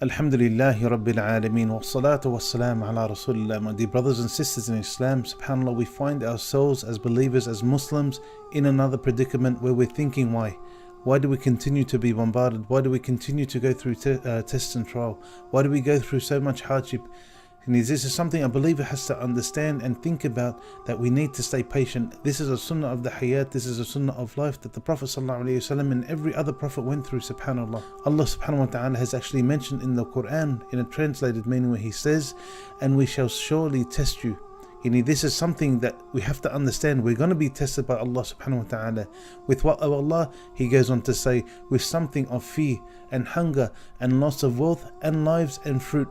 Alhamdulillahi Rabbil Alameen wa salatu wa salam ala Rasulullah. My dear brothers and sisters in Islam, subhanAllah, we find ourselves as believers, as Muslims, in another predicament where we're thinking, why? Why do we continue to be bombarded? Why do we continue to go through tests and trial? Why do we go through so much hardship? And this is something a believer has to understand and think about, that we need to stay patient. This is a sunnah of the hayat, this is a sunnah of life that the Prophet ﷺ and every other Prophet went through, subhanAllah. Allah subhanahu wa ta'ala has actually mentioned in the Quran, in a translated meaning, where He says, and we shall surely test you. This is something that we have to understand. We're going to be tested by Allah subhanahu wa ta'ala. With what of Allah? He goes on to say, with something of fear and hunger and loss of wealth and lives and fruit.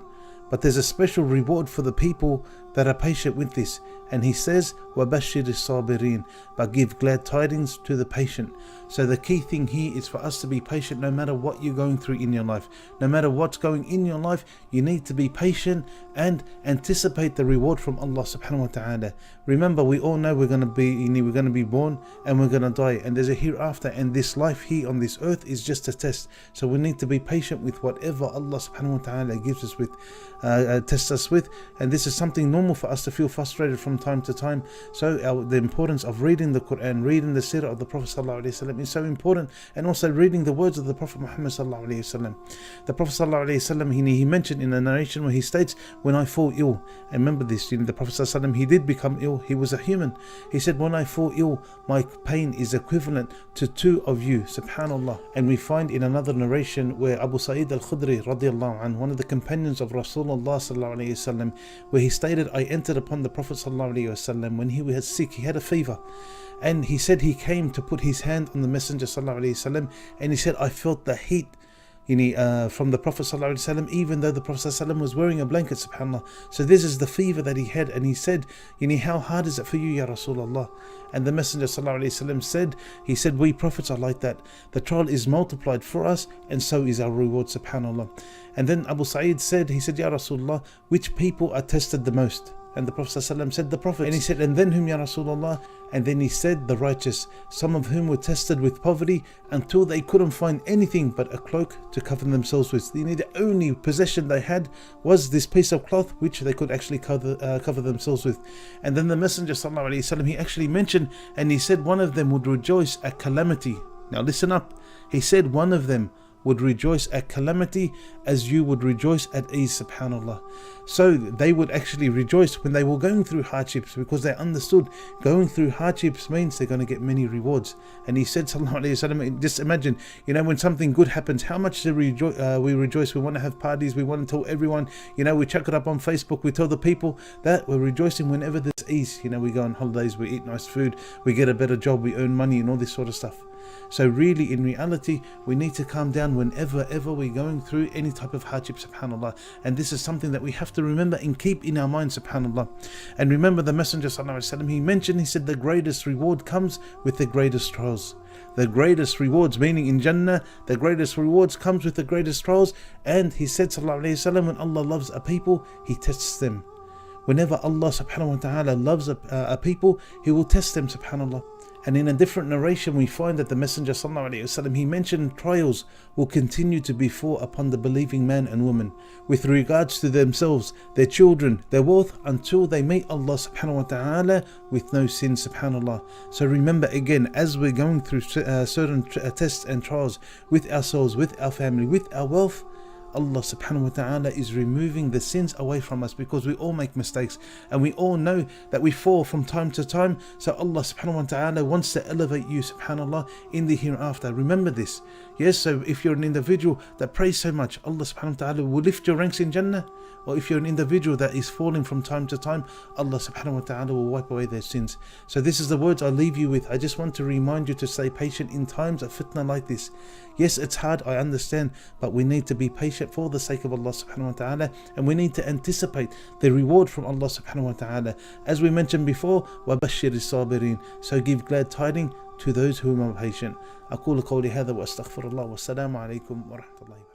But there's a special reward for the people that are patient with this. And He says, وَبَشِّرِ الصَّابِرِينَ, but give glad tidings to the patient. So the key thing here is for us to be patient no matter what you're going through in your life. No matter what's going in your life, you need to be patient and anticipate the reward from Allah subhanahu wa ta'ala. Remember, we all know we're going to be born and we're going to die. And there's a hereafter, and this life here on this earth is just a test. So we need to be patient with whatever Allah subhanahu wa ta'ala gives us with, tests us with. And this is something normal for us to feel frustrated from time to time. So the importance of reading the Quran, reading the seerah of the Prophet ﷺ is so important, and also reading the words of the Prophet Muhammad ﷺ. The Prophet ﷺ, he mentioned in a narration where he states, when I fall ill, and remember this, the Prophet ﷺ, he did become ill, he was a human. He said, when I fall ill, my pain is equivalent to two of you, subhanallah. And we find in another narration where Abu Sa'id al-Khudri radiallahu anhu, one of the companions of Rasulullah ﷺ, where he stated, I entered upon the Prophet ﷺ when he was sick, he had a fever, and he said he came to put his hand on the Messenger ﷺ, and he said, I felt the heat from the Prophet ﷺ, even though the Prophet ﷺ was wearing a blanket, subhanAllah. So this is the fever that he had, and he said, how hard is it for you, Ya Rasulullah? And the Messenger ﷺ said, he said, we prophets are like that. The trial is multiplied for us, and so is our reward, subhanAllah. And then Abu Sa'id said, he said, Ya Rasulullah, which people are tested the most? And the Prophet ﷺ said, the Prophet. And he said, and then whom, Ya Rasulullah? And then he said, the righteous, some of whom were tested with poverty until they couldn't find anything but a cloak to cover themselves with. The only possession they had was this piece of cloth which they could actually cover themselves with. And then the Messenger ﷺ, he actually mentioned, and he said one of them would rejoice at calamity. Now listen up. He said one of them would rejoice at calamity as you would rejoice at ease, subhanallah. So they would actually rejoice when they were going through hardships, because they understood going through hardships means they're going to get many rewards. And he said, sallallahu alayhi wasallam, just imagine, when something good happens, how much we rejoice. We want to have parties, we want to tell everyone, we chuck it up on Facebook, we tell the people that we're rejoicing whenever there's ease. We go on holidays, we eat nice food, we get a better job, we earn money and all this sort of stuff. So really, in reality, we need to calm down whenever we're going through any type of hardship, subhanallah. And this is something that we have to remember and keep in our mind, subhanallah. And remember, the Messenger ﷺ, he mentioned, he said, the greatest reward comes with the greatest trials. The greatest rewards, meaning in Jannah, the greatest rewards comes with the greatest trials. And he said, sallallahu alayhi wasallam, when Allah loves a people, He tests them. Whenever Allah subhanahu wa ta'ala loves a people, He will test them, subhanallah. And in a different narration, we find that the Messenger ﷺ, he mentioned trials will continue to befall upon the believing man and woman with regards to themselves, their children, their wealth, until they meet Allah subhanahu wa ta'ala with no sin, subhanallah. So remember again, as we're going through certain tests and trials with ourselves, with our family, with our wealth, Allah subhanahu wa ta'ala is removing the sins away from us, because we all make mistakes and we all know that we fall from time to time. So Allah subhanahu wa ta'ala wants to elevate you, subhanallah, in the hereafter. Remember this. Yes, so if you're an individual that prays so much, Allah subhanahu wa ta'ala will lift your ranks in Jannah. Or if you're an individual that is falling from time to time, Allah subhanahu wa ta'ala will wipe away their sins. So this is the words I leave you with. I just want to remind you to stay patient in times of fitna like this. Yes, it's hard, I understand, but we need to be patient for the sake of Allah subhanahu wa ta'ala, and we need to anticipate the reward from Allah subhanahu wa ta'ala. As we mentioned before, وَبَشِّرِ الصَّابِرِينَ, so give glad tidings to those who are patient. أقول قولي هذا وأستغفر الله والسلام عليكم ورحمة الله.